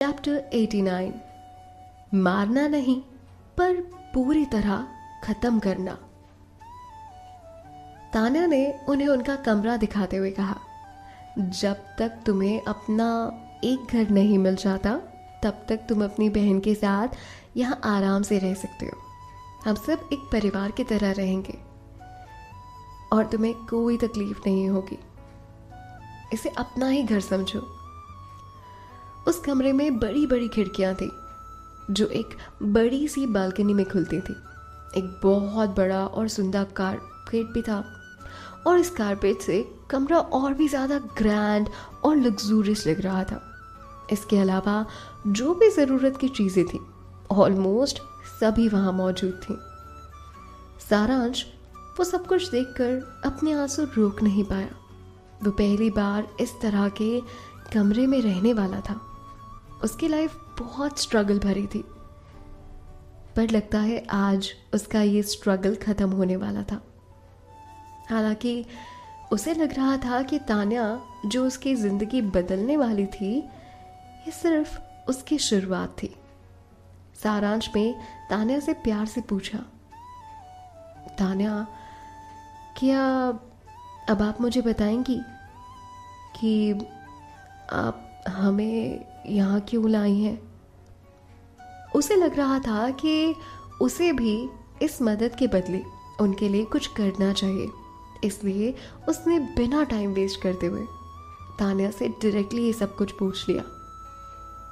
Chapter 89। मारना नहीं पर पूरी तरह खत्म करना। तान्या ने उन्हें उनका कमरा दिखाते हुए कहा, जब तक तुम्हें अपना एक घर नहीं मिल जाता तब तक तुम अपनी बहन के साथ यहाँ आराम से रह सकते हो। हम सब एक परिवार की तरह रहेंगे और तुम्हें कोई तकलीफ नहीं होगी। इसे अपना ही घर समझो। उस कमरे में बड़ी बड़ी खिड़कियां थी जो एक बड़ी सी बालकनी में खुलती थी। एक बहुत बड़ा और सुंदर कारपेट भी था और इस कारपेट से कमरा और भी ज़्यादा ग्रैंड और लग्जूरियस लग रहा था। इसके अलावा जो भी ज़रूरत की चीज़ें थी ऑलमोस्ट सभी वहाँ मौजूद थी। सारांश वो सब कुछ देखकर अपने आंसू रोक नहीं पाया। वो पहली बार इस तरह के कमरे में रहने वाला था। उसकी लाइफ बहुत स्ट्रगल भरी थी, पर लगता है आज उसका ये स्ट्रगल खत्म होने वाला था। हालांकि उसे लग रहा था कि तान्या जो उसकी जिंदगी बदलने वाली थी, ये सिर्फ उसकी शुरुआत थी। सारांश ने तान्या से प्यार से पूछा, तान्या, क्या अब आप मुझे बताएंगी कि आप हमें यहाँ क्यों लाई हैं? उसे लग रहा था कि उसे भी इस मदद के बदले उनके लिए कुछ करना चाहिए, इसलिए उसने बिना टाइम वेस्ट करते हुए तान्या से डायरेक्टली ये सब कुछ पूछ लिया।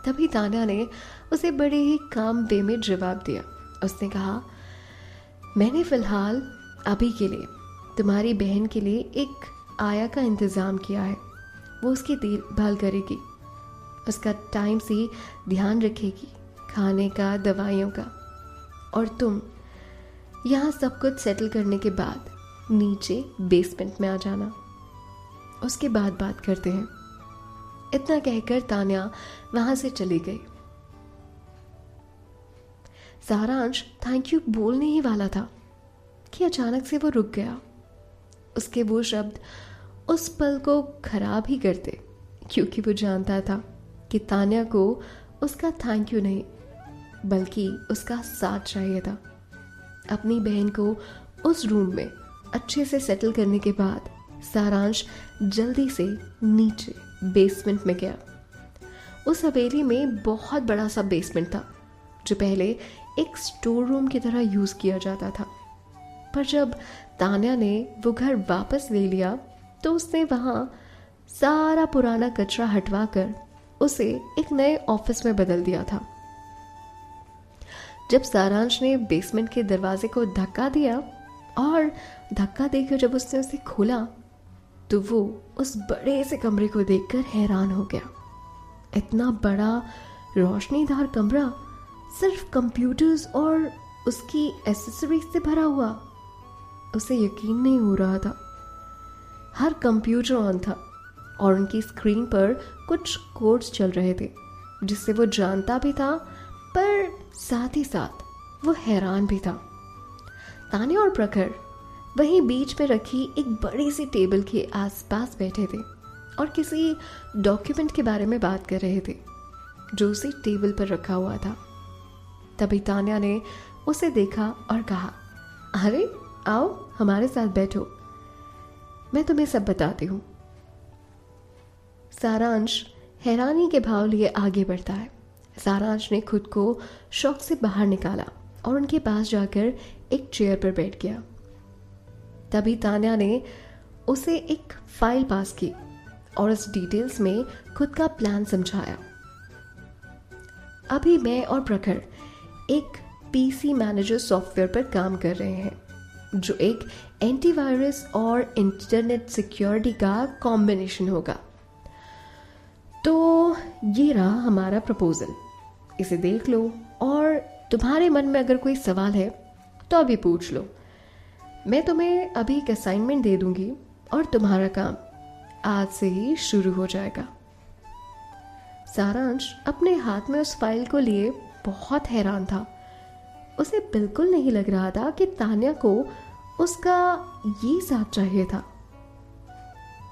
तभी तान्या ने उसे बड़े ही काम वे में जवाब दिया। उसने कहा, मैंने फिलहाल अभी के लिए तुम्हारी बहन के लिए एक आया का इंतज़ाम किया है। वो उसकी देखभाल करेगी, उसका टाइम से ध्यान रखेगी, खाने का, दवाइयों का। और तुम यहाँ सब कुछ सेटल करने के बाद नीचे बेसमेंट में आ जाना, उसके बाद बात करते हैं। इतना कहकर तान्या वहां से चली गई। सारांश थैंक यू बोलने ही वाला था कि अचानक से वो रुक गया। उसके वो शब्द उस पल को खराब ही करते, क्योंकि वो जानता था कि तान्या को उसका थैंक यू नहीं बल्कि उसका साथ चाहिए था। अपनी बहन को उस रूम में अच्छे से सेटल करने के बाद सारांश जल्दी से नीचे बेसमेंट में गया। उस हवेली में बहुत बड़ा सा बेसमेंट था जो पहले एक स्टोर रूम की तरह यूज किया जाता था, पर जब तान्या ने वो घर वापस ले लिया तो उसने वहां सारा पुराना कचरा हटवाकर उसे एक नए ऑफिस में बदल दिया था। जब सारांश ने बेसमेंट के दरवाजे को धक्का दिया और धक्का देकर जब उसने उसे खोला तो वो उस बड़े से कमरे को देखकर हैरान हो गया। इतना बड़ा रोशनीदार कमरा सिर्फ कंप्यूटर्स और उसकी एसेसरीज से भरा हुआ। उसे यकीन नहीं हो रहा था। हर कंप्यूटर ऑन था और उनकी स्क्रीन पर कुछ कोड्स चल रहे थे जिससे वो जानता भी था, पर साथ ही साथ वो हैरान भी था। तान्या और प्रखर वहीं बीच में रखी एक बड़ी सी टेबल के आसपास बैठे थे और किसी डॉक्यूमेंट के बारे में बात कर रहे थे जो उसी टेबल पर रखा हुआ था। तभी तान्या ने उसे देखा और कहा, अरे आओ हमारे साथ बैठो, मैं तुम्हें सब बताती हूँ। सारांश हैरानी के भाव लिए आगे बढ़ता है। सारांश ने खुद को शॉक से बाहर निकाला और उनके पास जाकर एक चेयर पर बैठ गया। तभी तान्या ने उसे एक फाइल पास की और उस डिटेल्स में खुद का प्लान समझाया। अभी मैं और प्रखर एक पीसी मैनेजर सॉफ्टवेयर पर काम कर रहे हैं जो एक एंटीवायरस और इंटरनेट सिक्योरिटी का कॉम्बिनेशन होगा। तो ये रहा हमारा प्रपोजल, इसे देख लो और तुम्हारे मन में अगर कोई सवाल है तो अभी पूछ लो। मैं तुम्हें अभी एक असाइनमेंट दे दूंगी और तुम्हारा काम आज से ही शुरू हो जाएगा। सारांश अपने हाथ में उस फाइल को लिए बहुत हैरान था। उसे बिल्कुल नहीं लग रहा था कि तान्या को उसका ये साथ चाहिए था।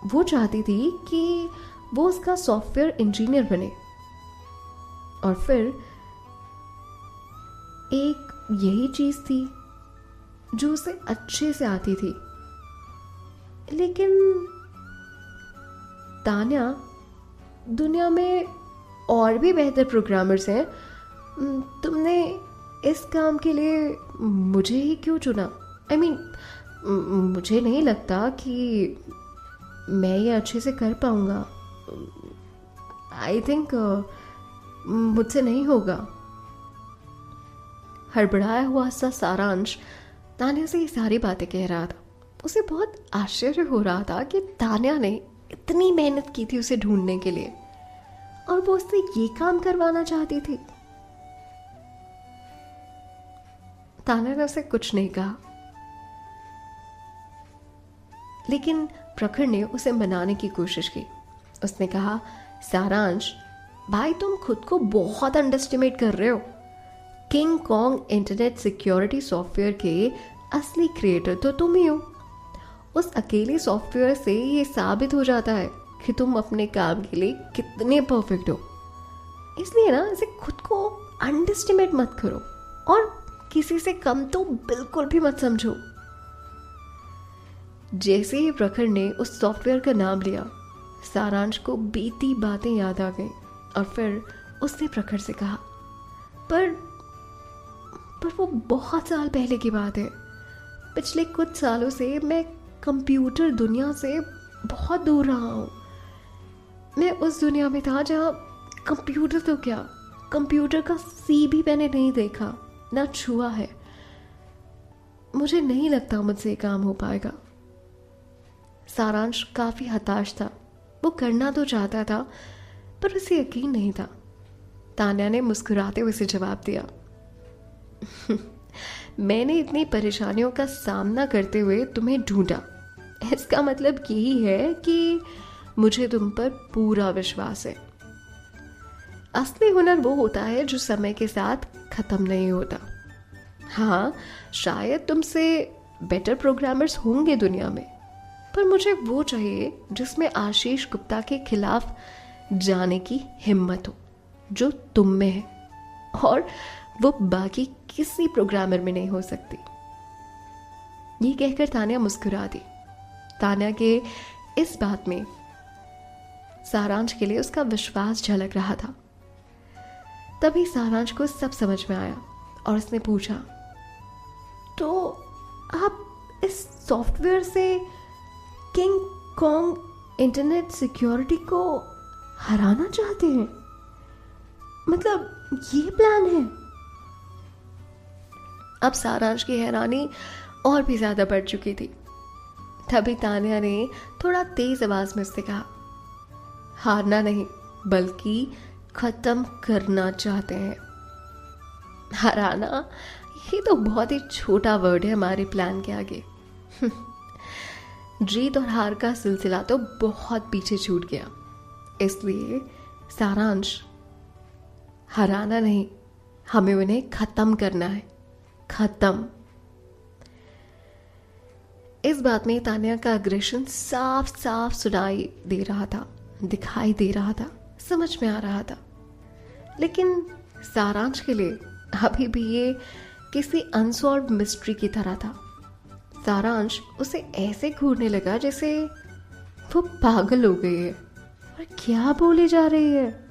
वो चाहती थी कि वो उसका सॉफ्टवेयर इंजीनियर बने, और फिर एक यही चीज थी जो उसे अच्छे से आती थी। लेकिन तान्या, दुनिया में और भी बेहतर प्रोग्रामर्स हैं, तुमने इस काम के लिए मुझे ही क्यों चुना? आई मीन, मुझे नहीं लगता कि मैं ये अच्छे से कर पाऊंगा। आई थिंक मुझसे नहीं होगा। हड़बड़ाया हुआ सा सारांश तान्या से ये सारी बातें कह रहा था। उसे बहुत आश्चर्य हो रहा था कि तान्या ने इतनी मेहनत की थी उसे ढूंढने के लिए, और वो उससे ये काम करवाना चाहती थी। तान्या ने उसे कुछ नहीं कहा, लेकिन प्रखर ने उसे मनाने की कोशिश की। उसने कहा, सारांश भाई, तुम खुद को बहुत अंडरस्टिमेट कर रहे हो। King Kong internet security software के असली क्रिएटर तो तुम ही हो। उस अकेले सॉफ्टवेयर से ये साबित हो जाता है कि तुम अपने काम के लिए कितने परफेक्ट हो। इसलिए ना, इसे खुद को अंडरस्टिमेट मत करो और किसी से कम तो बिल्कुल भी मत समझो। जैसे ही प्रखर ने उस सॉफ्टवेयर का नाम लिया, सारांश को बीती बातें याद आ गई और फिर उसने प्रखर से कहा, पर वो बहुत साल पहले की बात है। पिछले कुछ सालों से मैं कंप्यूटर दुनिया से बहुत दूर रहा हूँ। मैं उस दुनिया में था जहाँ कंप्यूटर तो क्या, कंप्यूटर का सी भी मैंने नहीं देखा, ना छुआ है। मुझे नहीं लगता मुझसे काम हो पाएगा। सारांश काफी हताश था। वो करना तो चाहता था, पर उसे यकीन नहीं था। तान्या ने मुस्कुराते हुए उसे जवाब दिया, मैंने इतनी परेशानियों का सामना करते हुए तुम्हें ढूंढा। इसका मतलब यही है कि मुझे तुम पर पूरा विश्वास है। असली हुनर वो होता है जो समय के साथ खत्म नहीं होता। हाँ, शायद तुमसे बेटर प्रोग्रामर्स होंगे दुनिया में, पर मुझे वो चाहिए जिसमें आशीष गुप्ता के खिलाफ जाने की हिम्मत हो, जो तुम में है, और वो बाकी किसी प्रोग्रामर में नहीं हो सकती। ये कहकर तान्या मुस्कुरा दी। तान्या के इस बात में सारांश के लिए उसका विश्वास झलक रहा था। तभी सारांश को सब समझ में आया और उसने पूछा, तो आप इस सॉफ्टवेयर से किंग कॉन्ग इंटरनेट सिक्योरिटी को हराना चाहते हैं? मतलब ये प्लान है? अब सारांश की हैरानी और भी ज्यादा बढ़ चुकी थी। तभी तान्या ने थोड़ा तेज आवाज में उससे कहा, हारना नहीं बल्कि खत्म करना चाहते हैं। हराना, ये तो बहुत ही छोटा वर्ड है हमारे प्लान के आगे। जीत और हार का सिलसिला तो बहुत पीछे छूट गया। इसलिए सारांश, हराना नहीं, हमें उन्हें खत्म करना है। खत्म। इस बात में तान्या का अग्रेशन साफ साफ सुनाई दे रहा था, दिखाई दे रहा था, समझ में आ रहा था। लेकिन सारांश के लिए अभी भी ये किसी अनसॉल्व मिस्ट्री की तरह था। सारांश उसे ऐसे घूरने लगा जैसे वो पागल हो गई है और क्या बोले जा रही है।